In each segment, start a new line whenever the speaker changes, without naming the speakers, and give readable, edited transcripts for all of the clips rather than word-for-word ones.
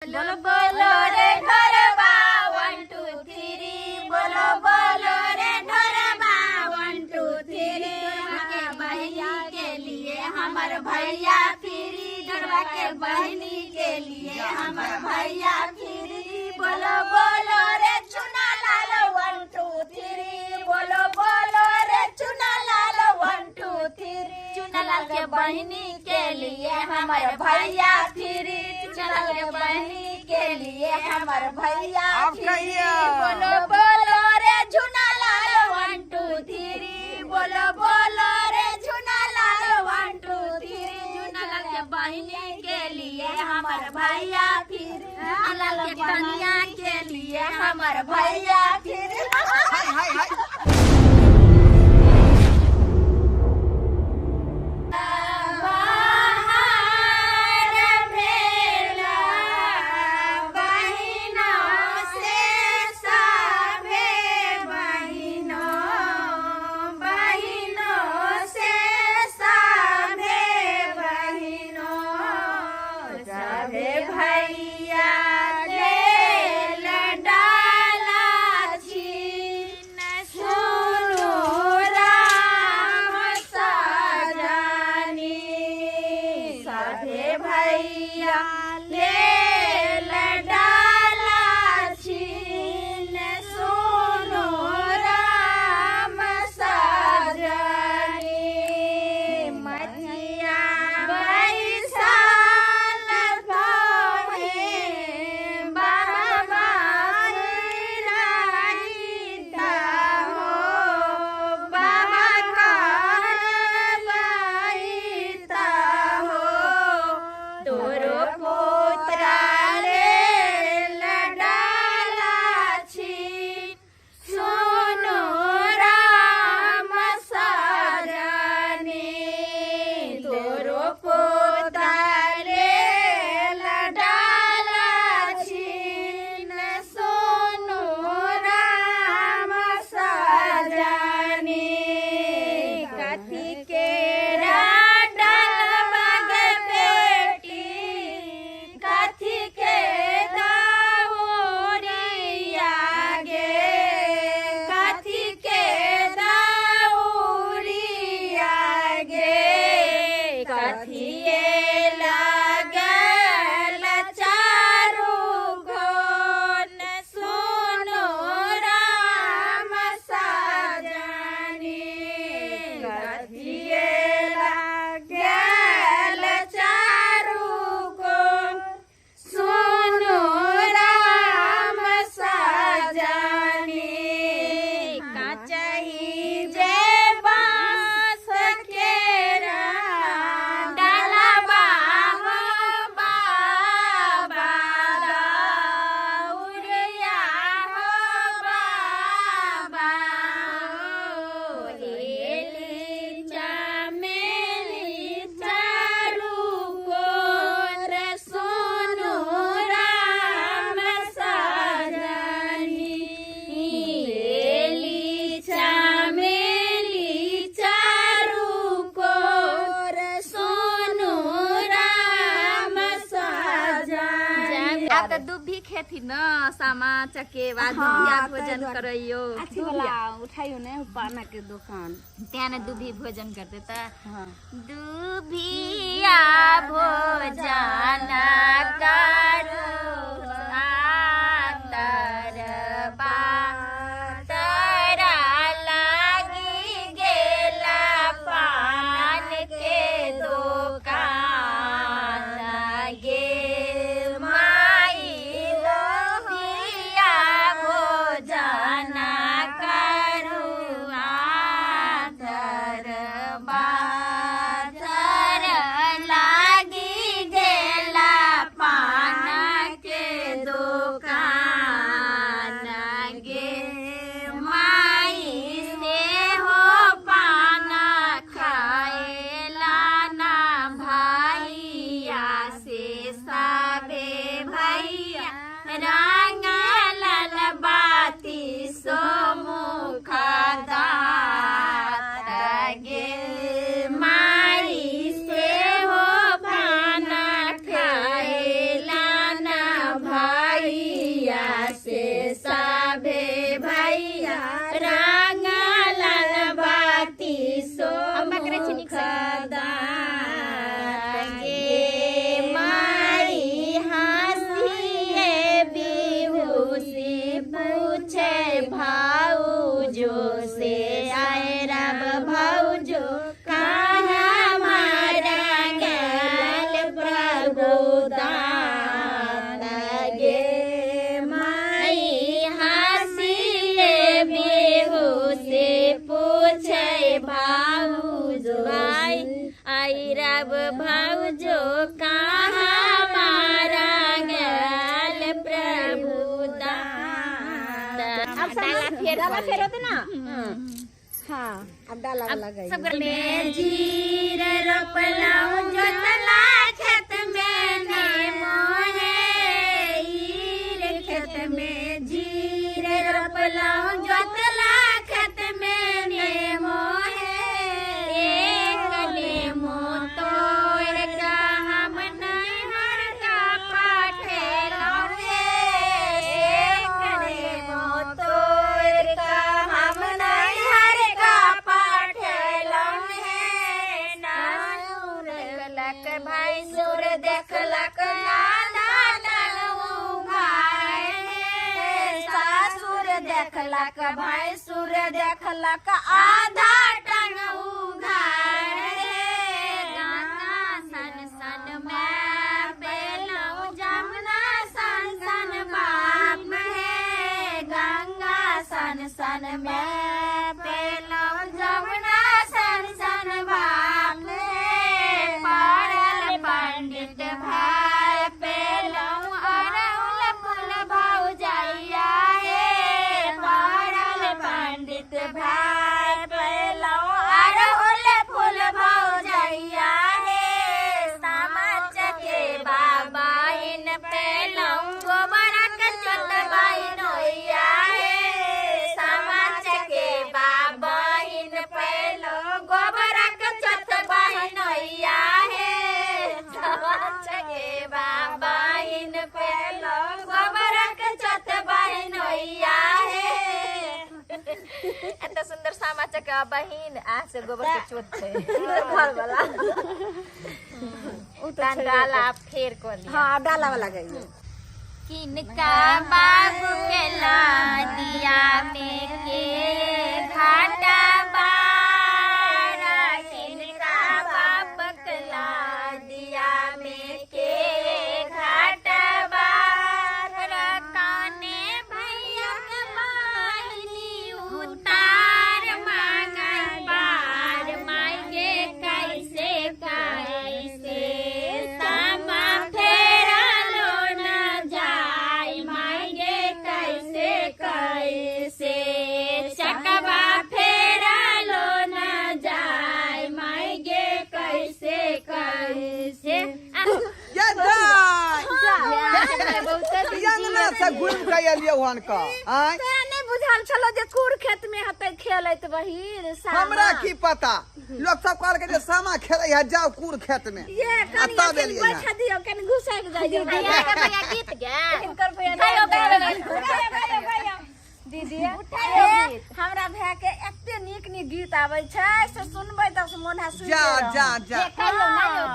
बोलो बोलो रे ढोरबा 1 2 3 बोलो बोलो रे ढोरबा 1 2 3 के बहनी के लिए हमर भैया फिरी ढोरबा के बहनी के लिए हमर भैया फिरी बोलो बोलो रे चुना लाल 1 2 3 बोलो बोलो रे चुना लाल 1 2 3 चुना लाल के बहनी के लिए हमर भैया फिरी चुना के बहनी के लिए हमर भैया बोलो बोलो रे झुना लाल 1 2 3 बोलो बोलो रे झुना लाल 1 2 3 झुना लाल के बहनी के लिए हमर भैया फिर लाल के कन्या के लिए हमर भैया फिर दुभी खेती न सामा चकेवा दुभिया भोजन करइयो
दुभिया उठाइयो ने पाना के दुकान
त्याने दुभी भोजन करते त दुभिया भोजन करू आतर बातर लागी गेला पान के दुकान गे
डाला फेर होते ना।
हाँ अब डाला लगा
सब
में जीर रोपलाऊं जोतला खेत में नेमो है ईर खेत में जीर रोपलाऊं जोतला खेत में नेमो है एक नेमो तोड़ का हम नहर का पाठेलों है एक नेमो तोड़ का हम नहर का पाठेलों है नाउर देखलक भाई सुर देखलक नाना नलऊ भाई सासुर देखलक भाई सुर देखलक आधा टंगऊ घाय गंगा सन सन में बेलऊ जमुना सन सन बाप है गंगा सन सन में बेलऊ जमुना सन सन बाप है पढ़ल पंडित भाई बेलऊ अरउल फूल भौजैया है पढ़ल पंडित भाई बेलऊ अरउल फूल भौजैया है समाज के बाबा इन पेलऊ गोबरक चोतबाई नोइया है समाज के बाबा इन पेलऊ गोबरक चोतबाई नोइया है समाज के बाबा इन पेलऊ गोबरक चोतबाई नोइया है
एत सुंदर सामा चका बहिन आ से गोबर के चोट छे घर वाला तान डाला फेर कर लिया।
हाँ डाला वाला गई
किनका बाबू के लादिया में के घाटा बारा किनका बाप के लादिया में के घाटा बारा काने भैया के मायनी उतार मांगन बार मांगे कैसे कैसे सामा फेरा लो न जाय मांगे कैसे कैसे चकवा फेरा लो न जाय मांगे कैसे कैसे
से घूम के एलियो हन का आय
नहीं बुझल चलो जे कुर खेत में हते खेलत बहिन
हमरा की पता लोग सब कहल के जे सामा खेलै है जाओ कुर खेत में
ये
आ तब एलियै है।
बैठा दियो कन घुसक जाइयो
भैया के भैया गीत गे
इनकर भैया
गायो, गायो,
गायो दीदी हमरा भैया के एते नीक नीक गीत आबै छै से सुनबै त मोन है सुन
जा जा जा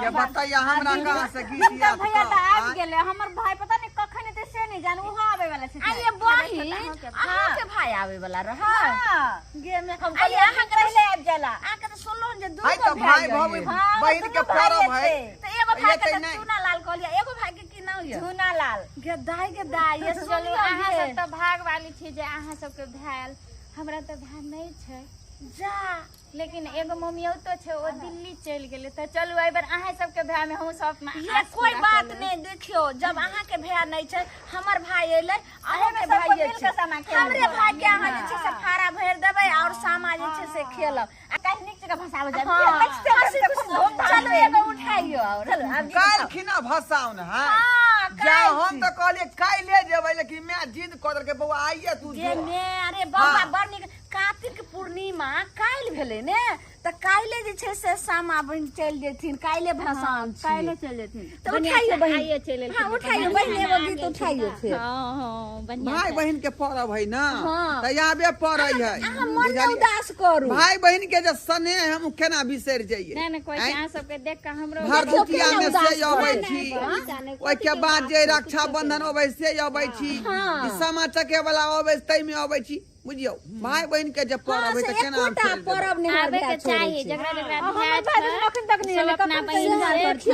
ये बताइए हमरा कहाँ से गीत याद
भैया त आबि
कर
गेले हमर भाई पता नहीं कखन एते से नहीं जान ओहो आबै वाला छै
आइए बहिन अहाँ के भाई आवे वाला रह
गे में हम कहलिए अहाँ के पहले आबि जाला आ के त सुनलो जे दू
भाई तो भाई बहिन के पर्व है
त एगो भाई के
एते
त
नहीं।
चूना लाल कहलिए एगो भाई के की नाम ये चूना लाल गे दाई ये
चलू
सुनियो
अहाँ
गे
सब तो भाग वाली छी जे अहाँ सबके भैल हमरा तो भाय नहीं छै
जा
लेकिन एगो मम्मियो तो छै ओ दिल्ली चलि गेलै त चलू एहि बेर अहाँ सबके भाय में हम सब में
ये कोई बात नहीं देखियो जब अहाँ के भैया नहीं छै हमर भाई एले अहाँ के भाई छै हमरे भाई के अहाँ जे छै से फारा भर देबै और सामा जे छै से खेलब आ कहीं नीक जगह फसाबो जाय चलो एगो उठाइयो और चलो अब
काल खिना भसाउन है जा हम तो कहलिए काल ले जेबै लेकिन मैं जिद कर के बउआ आइए तू
जे ने अरे बाबा बड़ नीक कार्तिक पूर्णिमा काल्हि भेलै ने त काल्हि जे छै से सामा बहिन चलि जेथिन काल्हि भसान
काल्हि चल जेथिन
तो उठाइयो बहिन
आइए चल
हां उठाइयो बहिन एगो गीत उठाइयो फिर
हां बढ़िया
भाई बहन के पर्व है ना
हाँ।
तो आबे पड़ै है
अहाँ मन न उदास करू
भाई बहन के जो स्नेह हम केना बिसर जाइए
नहीं नहीं कोई अहाँ सबके देख के हमरो
भरदुतिया में से
उदास
अबै
करू
छी
नहीं।
ओइ के बाद जे रक्षा बंधन अबै से अबै छी
हाँ।
ई सामा चके वाला अबै तै में अबै छी बुझियो भाई बहन के जब पर्व है त केना हम
एकोटा
चलि जेबै?
पर्व नहीं
आबे के चाहिए जकरा जकरा भैया सब अपना बहिन से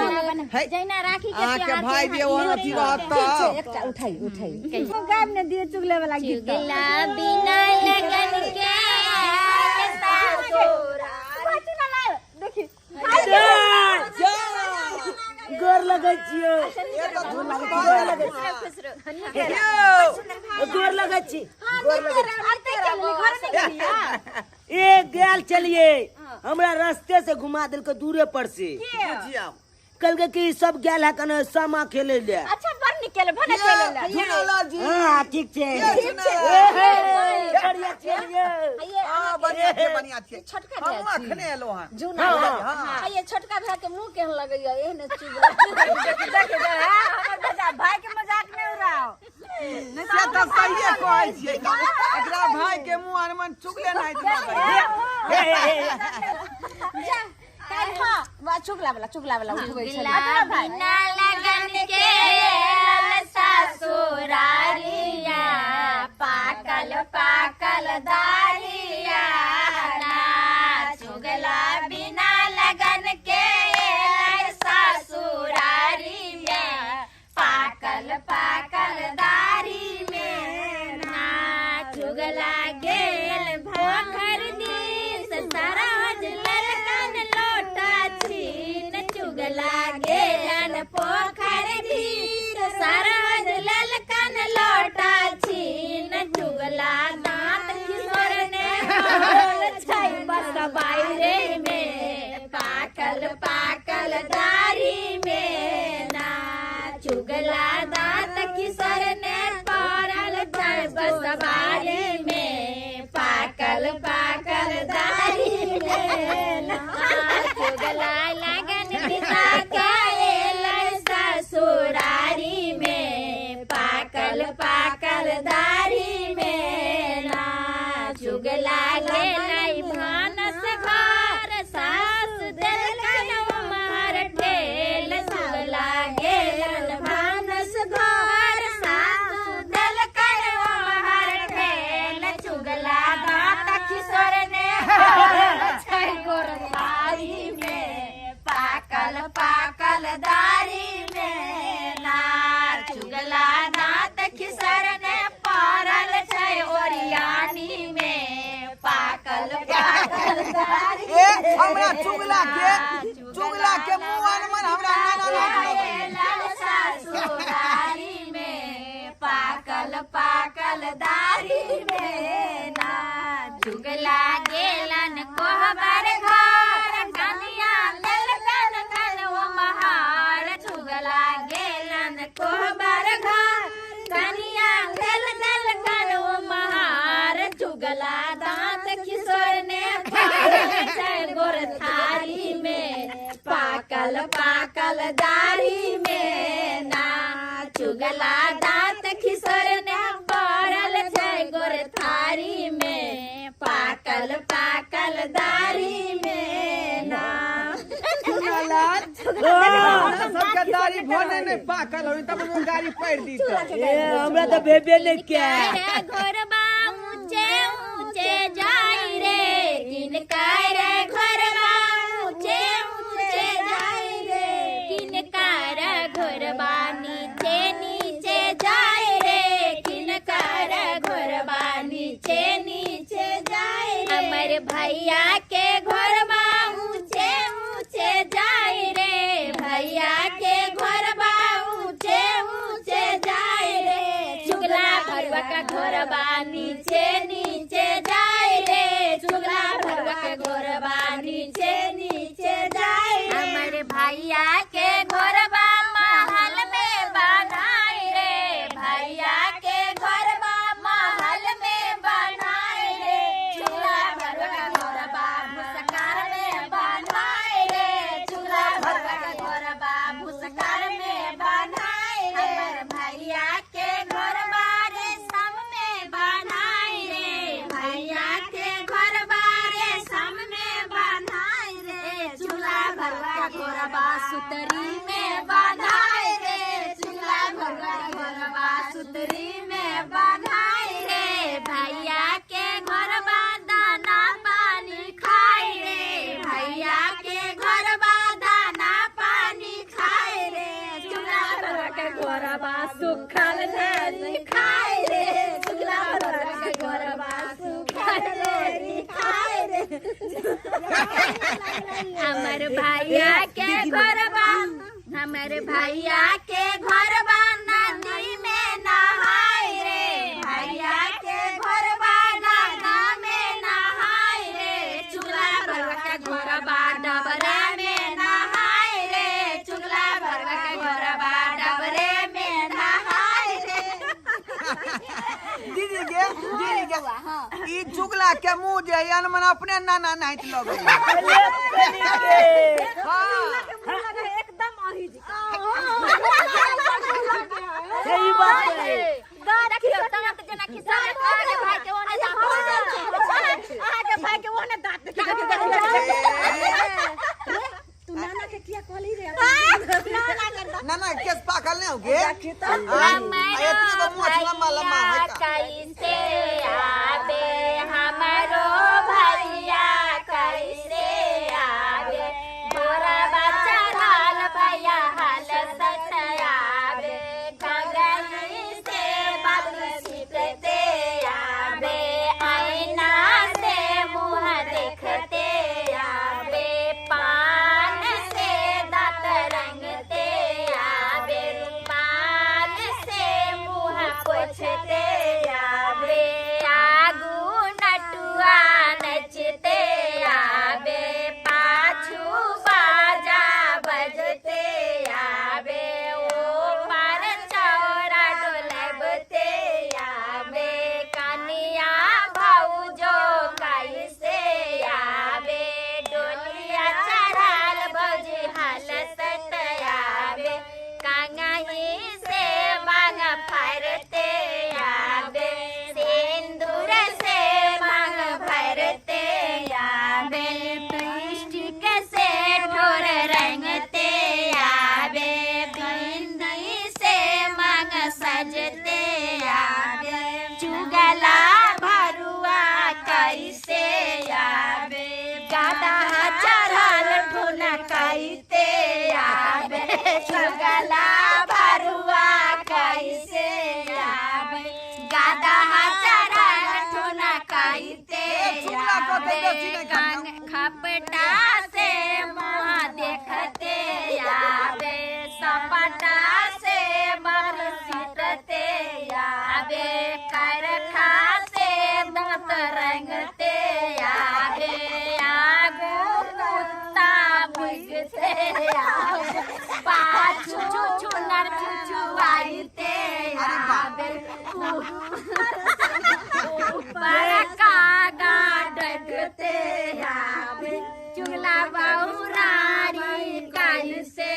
है।
जैना राखी के
अहाँ के
त्योहार
भाई जे ओहन अथी रहत
एकटा उठाई गाम ने दिए चुगले वाला गीत
चुगला बिना लगन के सासुरा
देखी
गोर लगै छियो
ए त धुन लगै
गोर लगे छी गोर लगे
घर
एक गेल चलिए हमरा रास्ते से घुमा दिल के दूरे पर से
बुझिया
कल के कि सब गेल है कने सामा खेले ले।
अच्छा बड़ निकले भने चले
झूलालाल जी
हां ठीक छे बढ़िया चलिए
हां बढ़िया छे
छोटका
हम अखने एलो हां
जूना हां ये छोटका भाई के मुंह केहन लगैया एहने चुबा देख हमर बेटा भाई के मजाक नहीं उड़ाओ
से तो सहिए कहै छियै एकरा भाई के मुंह अरमन चुगले नहीं
जा हां चुगला वाला उठबै छै
बिना लगन के ससुरारिया पाकल पाकल दारिया ना चुगला बिना लगन के ससुरारिया पाकल पाकल दारी में ना चुगला गेल भोखर दिस सरहज ललकन लोटा छीन चुगला गेलन पोखर दिस सरहज ललकन लोटा छीन चुगला दांत किशोर ने बोल छै बस बायरे में पाकल पाकल दारी में ना चुगला दांत किशोर ने पड़ल छै बस बायरे में पाकल पाकल दारी में ना चुगला लगन बिता गए ससुरारी में पाकल पाकल दारी में ना चुगला गेलै भानस घर सास देलकन उमर ठेल चुगला गेलन भानस घर सास देलकन उमर ठेल चुगला दांत किशोर ने छै गोर थारी में पाकल पाकल दारी में ना चुगला दांत किशोर ने पड़ल छै ओरियानी में पाकल पाकल दारी
ए हमरा चुगला के मुंह अरमन हमरा नाना
ससुरारी में पाकल पाकल दारी में ना चुगला गेलन कोहबर घर कनिया ललकन कन वो महार चुगला गेलन कोहबर घर कनिया ललकन कन वो महार चुगला दांत किशोर ने गोर थारी में पाकल पाकल दारी में ना चुगला दांत किशोर ने पड़ल छै गोर थारी में पाकल पाकल दारी में ना
सबके दाढ़ी भोने नहीं पाकल होई तब वो गाड़ी पड़ दी तो
हमरा तो बेबे ने क्या
रे घोरबा ऊंचे ऊंचे जाई रे किनका रे घोरबा ऊंचे ऊंचे जाई रे किनका रे घोरबा नीचे नीचे जाई रे किनका रे घोरबा नीचे नीचे जाई रे हमर भैया के घोरबा ऊंचे ऊंचे जाई रे भैया के घोरबा ऊंचे ऊंचे जाई रे चुगला भरवा का घोरबा नीचे नीचे जाई रे चुगला भरवा का घोरबा नीचे नीचे जाई हमर भैया के घोरबा महल में बनाई रे भैया के घोरबा महल में बनाई रे चुगला भरवा का घोरबा भुसकार में बनाई रे चुगला भरवा का घोरबा भुसकार में बनाई रे हमर भैया के घोरबा रेशम में बनाई रे भैया के घोरबा रेशम में बनाई रे चूल्हा भरवा का घोरबा सुतरी में बनाई रे चूल्हा भरवा का घोरबा सुतरी में बनाई रे भैया के घोरबा दाना पानी खाई रे भैया के घोरबा दाना पानी खाई रे चूल्हा भरवा का घोरबा सुखल नहीं खाई रे चूल्हा भरवा का घोरबा सुखल नहीं खाई रे हमर भैया के घोरबा हमर भैया के घोरबा नदी में नहाई रे भैया
ई चुगला के मुंह जे यान मन अपने नाना नाहित लगे
एकदम आही जी
सही बात है।
देखियो तना के जना खिसा आगे भाई के ओने आगे भाई के ओने दांत तू नाना के किया कहली रे
नाना केस पाकल नहीं होगे
हमारो भैया कैसे आवे हमारो भैया कैसे आवे बोरा बच्चा लाल भैया हाल सतावे कंगनी से बाबू सीखते आवे आईना से मुँह देखते आवे पान से दांत रंगते आवे रुमाल से मुँह पोछते आवे आगू नटुआ नचते आवे पाछू बाजा बजते आवे ओ पर चौरा डोलबते आवे कनिया भौजो कैसे आवे डोलिया चढ़ाल भौजी हलसत आवे कंगही से मांग फरते आवे सिंदूर से मांग भरते आवे लिपस्टिक से ठोर रंगते आवे बिंदी से मांग सजते आवे चुगला भरुआ कैसे आवे गादा चढ़ल ठुना कैते आवे चुगला भरुआ कैसे आवे गादा चढ़ल ठुना कैते आवे कान खपटा से मुँह देखते आवे सपटा से बाल सीटते आवे करखा से दांत रंगते आवे आगू कुत्ता भुगते आवे पाछू चुनर चुचुआते आवे ऊपर कागा डगते आवे चुगला बहुरारी कैसे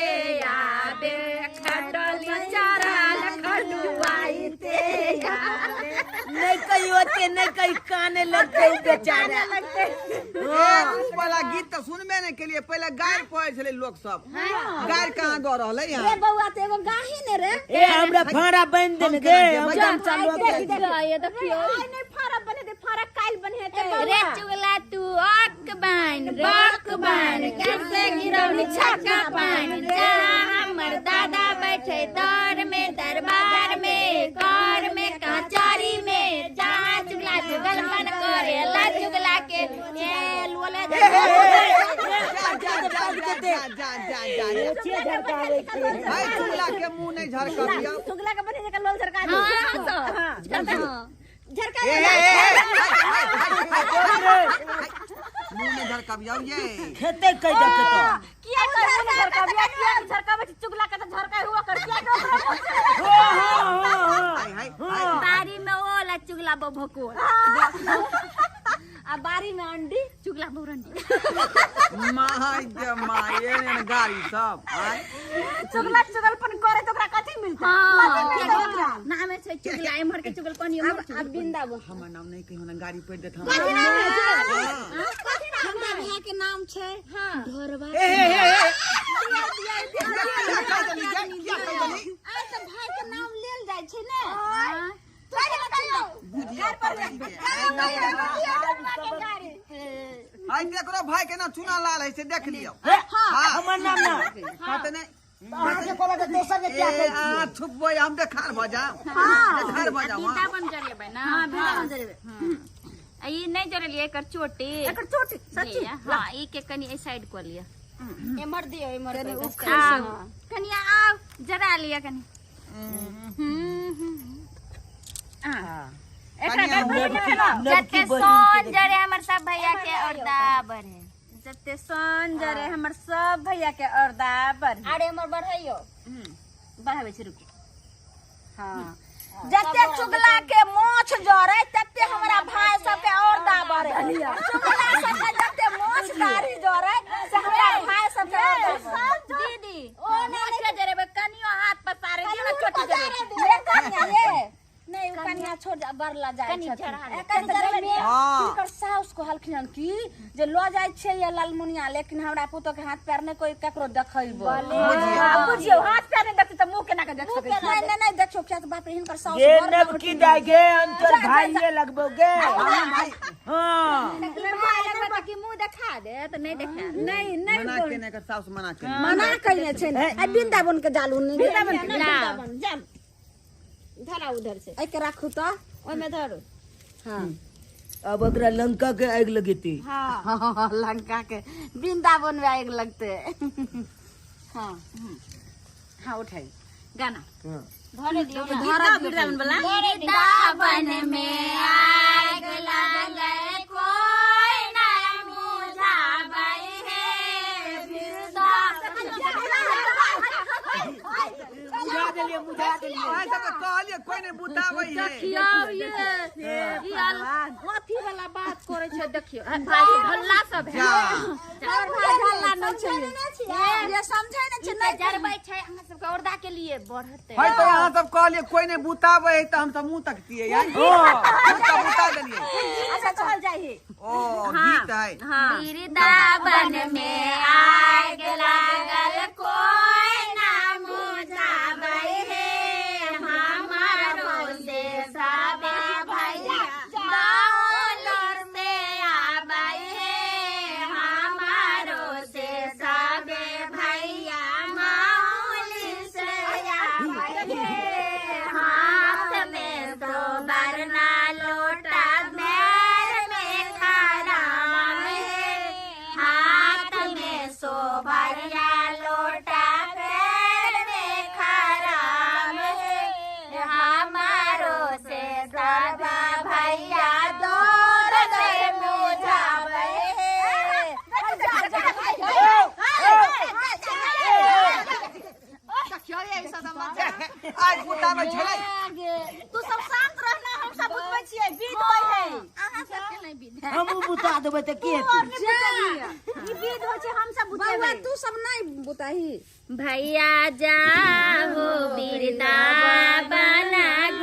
आवे खटली चराल खडुआते आवे
नहीं कहीं होते नहीं कहीं काने लगते बेचारा।
वाला गीत तो सुनबे नहीं के लिए पहले गाय पढ़े छले लोग सब गाय कहाँ दो रहले
रे
यहाँ
बउआ ते एगो गाही ने रे
ए हमरा फाड़ा बन देन गे हम चालू
ये देखियो आई नहीं फारा बने दे फारा काल बने ते
रे चुगला तू अक बान बक बान कैसे गिरौनी छक्का पान जा हमर दादा बैठे दौर में दरबार में कार में कचहरी में जहाँ चुगला चुगलपन करे ला चुगला के ए लोले
भाई चुगला के मुंह नहीं झरका दिया
चुगला के बने के लोल सरकार झरका
मुंह में झरका दिया ये
खेते कई जगह तो
किया कर झरका बिया किया झरका बच चुगला के तो झरका हुआ कर किया
हाय हाय हाय
बारी में ओला चुगला भोको
आ बारी में अंडी
चुगला बहुरंडी
माय के माये ने गाड़ी सब हाय
चुगला चुगलपन करे तो ओकरा कथि मिलता
हाँ नाम है चुगला एमहर के चुगलपन
अब बिंदा वो
हमर नाम नहीं कहियो ना गाड़ी पे देख
हमरा भैया के नाम छै ढोरवा
क्या कर
आ त भाई के नाम लेल जाय छै ने तोरे बताओ घर पर
हाय देखो भाई के ना चुना लाल है से देख लियो
हमर नाम ना
कहते नहीं
आगे कोला के दोसर के क्या कहै छी
छुप बोय हम देखार भ जाओ देखार भ जाओ
बीता बन जरे बे ना हां बीता बन जरे ई नहीं जरे लिए एकर चोटी सच्ची हां ई के कनी ए साइड को लिया
एमर दियो एमर
कनिया आओ जरा लिया कनी जते सोन जरे हमर सब भैया के औरदाबर है
जते सोन जरे हमर सब भैया के औरदाबर
अरे हमर बढ़ाइयो बढ़ावे छै रुको
हां जते चुगला के मोछ जरे तते करे चुगला सब जते मोछ दाढ़ी जोरे से हमरा भाई सब दीदी
ओ ना जरे कनियो हाथ पसारे दियो ना छोटी जरे
ये कन्या ये नहीं उ कन्या छोड़ बरला जाय छथिन एकर साउस को हलखिन की जे लो जाय छै या लालमुनिया लेकिन हमरा पुतो के हाथ पैर ने कोई ककरो देखैबो बुझियो हाथ पैर ने देखते त मुंह केना के देख सकै नहीं नहीं देखियो क्या बाप रे हिनकर साउस
ये नब की जाएगे अंतर भाई ये लगबोगे हां
भाई कि मुंह दिखा दे तो नहीं दिखा
नहीं
मना केने के साउस
मना कइले छै आ वृंदावन के जालू नहीं
वृंदावन जा धरा उधर से
ए के राखू त
ओय में धरो
हां
अब अगरा लंका के आग लगेती
हां लंका के वृंदावन में आग लगते हां हां उठाई गाना
धरे दियो ना
धरा वृंदावन वाला
वृंदावन में आग लगल कोई ना बुझाबै है
बुझा देलिए
ऐसा तो कहलिए कोई नहीं बुताबै है
देखियो ये अथी वाला बात करे छै देखियो भाई भल्ला सब है
और भाई भल्ला न छै ये समझै न छै
नहीं जरबै छै अहाँ सब के औरदा के लिए बढ़ते
है तो यहाँ सब कहलिए कोई नहीं बुताबै है तो हम सब मुंह तकतिए यार बुता देलिए
अच्छा चल जाई
ओ गीत है
वृंदावन में आग लागल कोई ना बुझाबै है हमारो से सबे भैया दौलत से आबै है हमारो से सबे भैया मौली से आबै है हाथ में तो बरना लोटा पैर में खराम है हाथ में सोभरिया लोटा पैर में खराम है हमारो से सब भैया दौड़ से बुझाबै
आज बुताबै छलै
तू सब शांत रहना हम सब बुझबै छियै विध होय है
अहाँ सबके नहीं विध
हम बुता देबै त के हेतै
ई विध होय छै हम सब बुझबै तू सब नहीं बुताही
भैया जाहो वृंदावन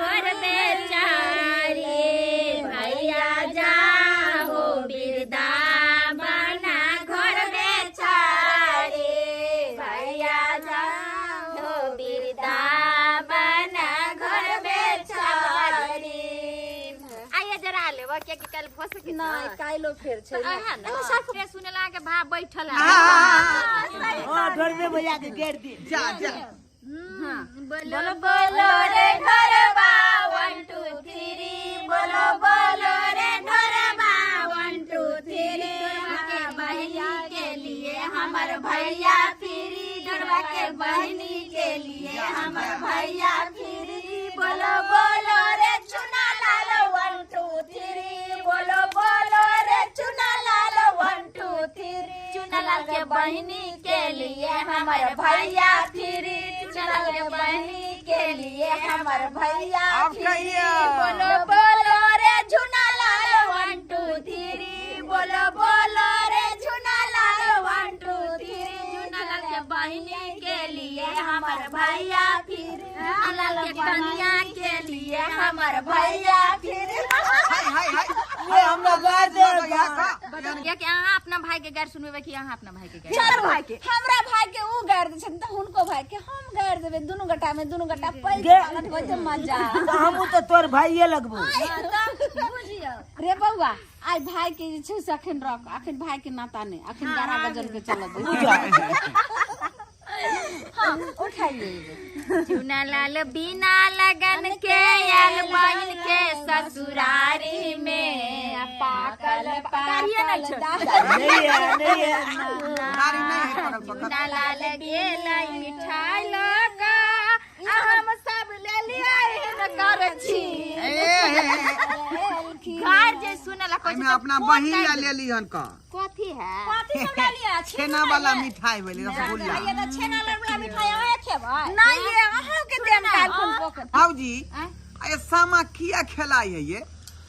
घर बेचारी भैया जाहो वृंदावन घर बेचारी भैया जाहो वृंदावन घर बेचारी आइए जरा लेबो के कल फस के
नहीं काइलो फेर छै
अहाँ ना सबके सुनला के भा बैठल है
हां घर में भैया के घेर दी
जा जा
बोलो बोलो रे ढोरबा 1 2 3 बोलो बोलो रे ढोरबा 1 2 3 के बहनी के लिए हमर भैया फिरी ढोरबा के बहनी के लिए हमर भैया फिरी बोलो बोलो रे चुना लाल 1 2 3 बोलो बोलो रे चुना लाल 1 2 3 चुना लाल के बहनी के लिए हमर भैया फिरी चुना लाल के बहनी के लिए हमर भैया
अब कहिए
बोलो बोलो रे झुना लाल 1 2 3 बोलो बोलो रे झुना लाल 1 2 3 झुना लाल के बहनी के लिए हमर भैया फिर लाल के कन्या के लिए हमर भैया फिर
हाय हमरा गाय दे
या कि अहाँ अपना भाई के गैर सुनबे कि अहाँ अपना भाई के गैर
चल भाई के हमरा भाई के ऊ गाड़ दे छन त हुनको भाई के हम गाड़ देबे दुनु गटा में दुनु गटा पैसा अलट हो जे मजा
तो हम तो तोर भाईये लगबो
बुझियो
रे बउआ आई भाई के जे छै से अखन रख अखन भाई के नाता ने अखन 11 गजन के चलत दे हां उठाइए
चुना लाल बिना लगन के आल बहन के ससुरारी में पाकल
कारिए न छ
नहीं है
नारी नहीं है पकड़ पकड़
चुना लाल गेल मिठाई लगा हम सब ले लिया न कर छी घर जे सुनला कोई
मैं अपना बहिन ले लिहन का
कथी है
कथी सब ले लिया
छेना वाला मिठाई भेलै रसगुल्ला
ये त छेना वाला मिठाई आए खेबै नहीं ये अहाँ के देम काल कोन पोखर
बाबूजी ये सामा किया खेलाई है ये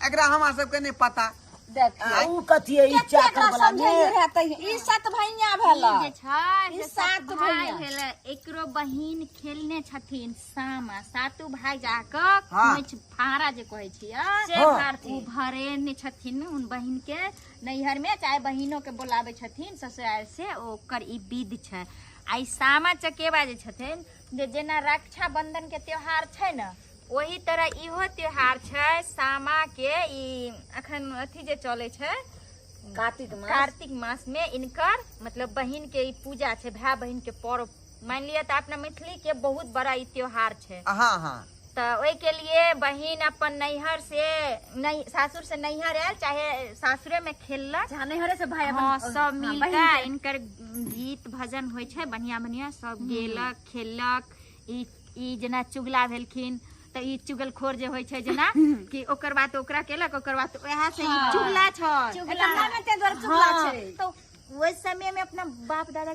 एकरा हमरा सबके नहीं पता
देखिए
ऊ कथी है ई चाकर वाला में
ई सात भैया भेल
जे छै
ई
से
सात
सात भाई
भैया।
भेलै एकरो बहिन खेलने छथिन सामा सातू भाई जाके
हाँ।
खोइछ फारा जे कहै छियै से
हाँ।
भारती भरेने छथिन उन बहिन के नैहर में चाहे बहिनो के बोलाबै छथिन ससुराल से ओकर ई विध छै। आई सामा चकेबा जे छथिन जे जेना रक्षा बंधन के त्योहार छै न वही तरह इहो त्योहार छै सामा के ई अखन अथी जे चलै छै कार्तिक मास में इनकर मतलब बहिन के ई पूजा छै भाई बहिन के पर्व मान लिया तो अपना मैथिली के बहुत बड़ा ई त्योहार छै।
हाँ हाँ
तो ओहि के लिए बहिन अपन नैहर से सासुर से नैहर आयल चाहे सासुरे में खेललक
नैहरे से भाई
हाँ सब मिलकर इनकर गीत भजन होइ छै बढ़िया बढ़िया सब गेलक खेललक ई जेना चुगला भेलखिन तो ई चुगलखोर जे होइ छै जेना कि ओकर बात ओकरा केलक ओकर बात वएह से ई चुगला छै तो वही समय में अपना बाप दादा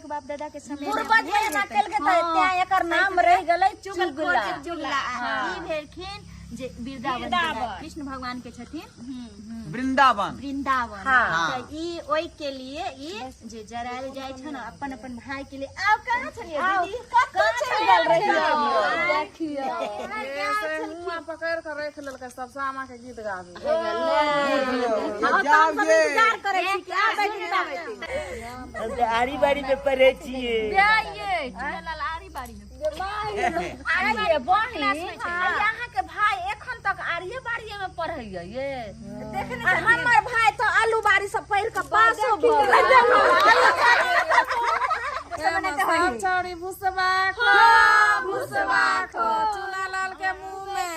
के समय में
पूर्वज ना केल के त एकर नाम रह गेलै चुगला
चुगला ई भेलखिन जे वृंदावन कृष्ण भगवान के छथिन
वृंदावन
तो ई ओई के लिए ई जे जरायल जाय छै ना अपन अपन भाई के लिए आब कहां छलिए दीदी
कतौ चल गेल रही
देखिए
मुआ पकड़ कर रख लेलकै सब सामा के गीत गाबे
जाओ ये
इंतजार करे छी क्या बैठी
हम तो आरी बारी में पढ़े छिए
ये चुनालाल आरी बारी में
आइए बहिन यहाँ के भाई एखन तक आरिये बारिये में पढ़ैया ये हमर भाई तो आलू बारी से पढ़ के पासो
चौड़ी भुसबा खो चुनालाल के मुंह में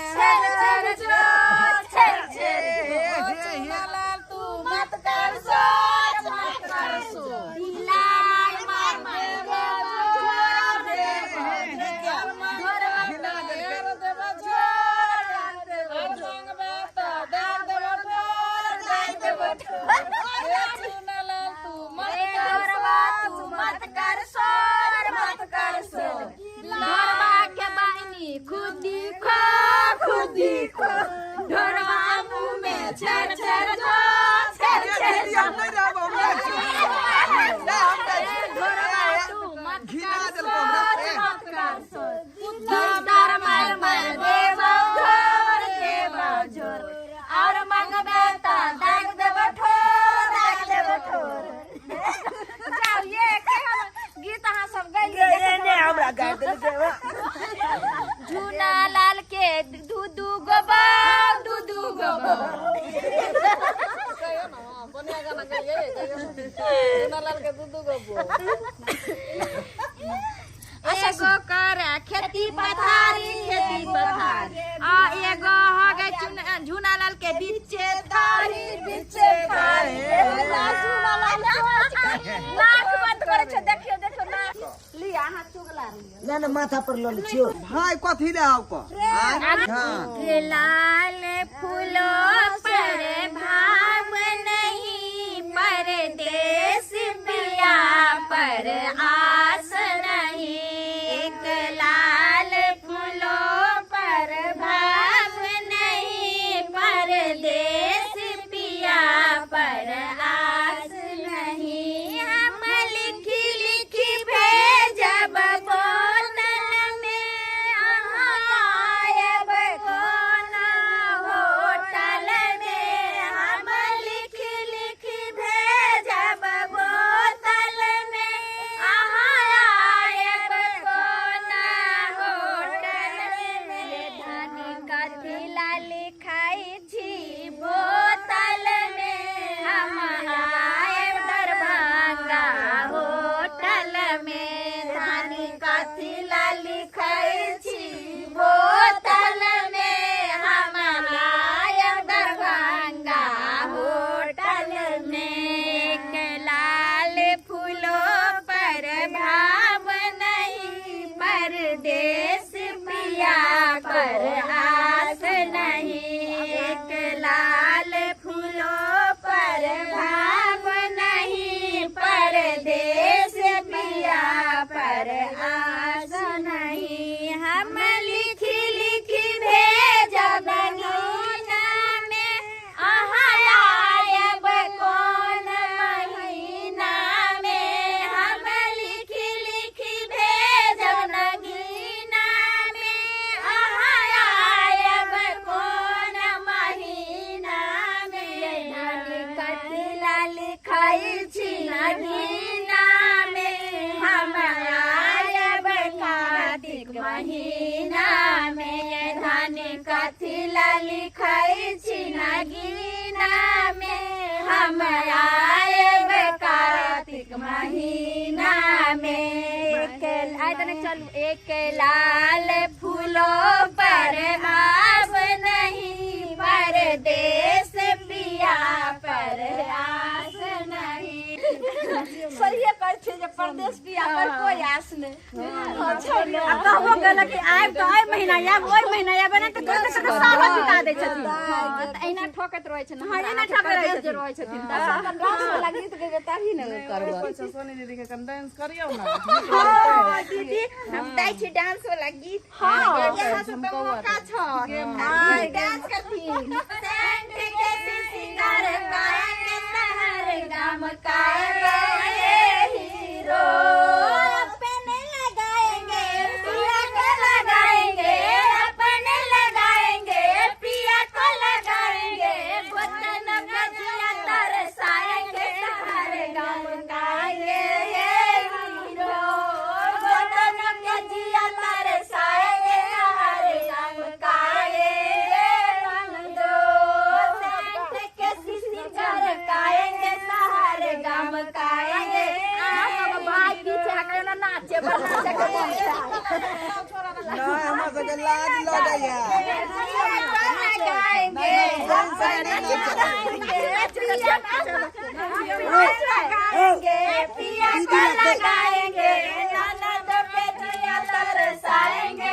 चुनालाल तू मत कर सो
झूना लाल के दूधू गोबा एगो कर खेती पथारी आ एगो हो गए झूना लाल के बीचे थारी
नाक बंद करे छ देखियो नाक लिया हाथ चुगला रही
ना माथा पर लो छियो
भाई कथी ले आओ को
लाल फूलों पर भाव नहीं परदेश पिया पर आस नहीं एक लाल फूलों पर भाव नहीं परदेश पिया पर आस नहीं हम लिखी लिखी भेजब बोतल में आयब कौन होटल में हम लिख लिख भेजब बोतल में आयब कौन होटल में धन कथिला लिखाई छी बोतल में हम आयब दरभंगा होटल में धन कथिला लिखाई छी बोतल में हम आयब दरभंगा होटल में एक लाल फूलों पर भाव नहीं परदेश पिया पर आस नहीं एक लाल फूलों पर भाव नहीं परदेश पिया पर आस नहीं हम लिख लिख भेजब नूना में आयब लिखाई छिना गीना में हम आए कार्तिक महीना में चल एक लाल फूलों पर आब नहीं परदेश पिया पर आस नहीं
सही कर छे जे परदेश पिया पर कोई आस नहीं अब कहबो गेल कि आब तो आइ महीना आब ओइ महीना आब ना तो कहते तो साल बिता दै छथिन
त एना ठोकत रहै छै
हां एना ठोकत
रहै छथिन त अपन डांस वाला गीत के तभी न करबो
सोनी दीदी के कन डांस करियो ना
हां दीदी हम दै छी डांस वाला गीत
हां
यहाँ से तो मौका छ हां डांस करथिन सेंट के सिंगार काए शहर गाम काए हीरो अपने लगाएंगे पिया को लगाएंगे अपने लगाएंगे पिया को लगाएंगे वतन का जिया तरसाएंगे शहर गाम काए हीरो वतन का जिया तरसाएंगे शहर गाम काए दो सेंट के सिंगार काएंगे शहर गाम काएंगे भाई पीछे हकना नाचे बना
ना हमरा सबके लाज लगैया
लगाएंगे पिया को लगाएंगे ननद पे दिया तरसाएंगे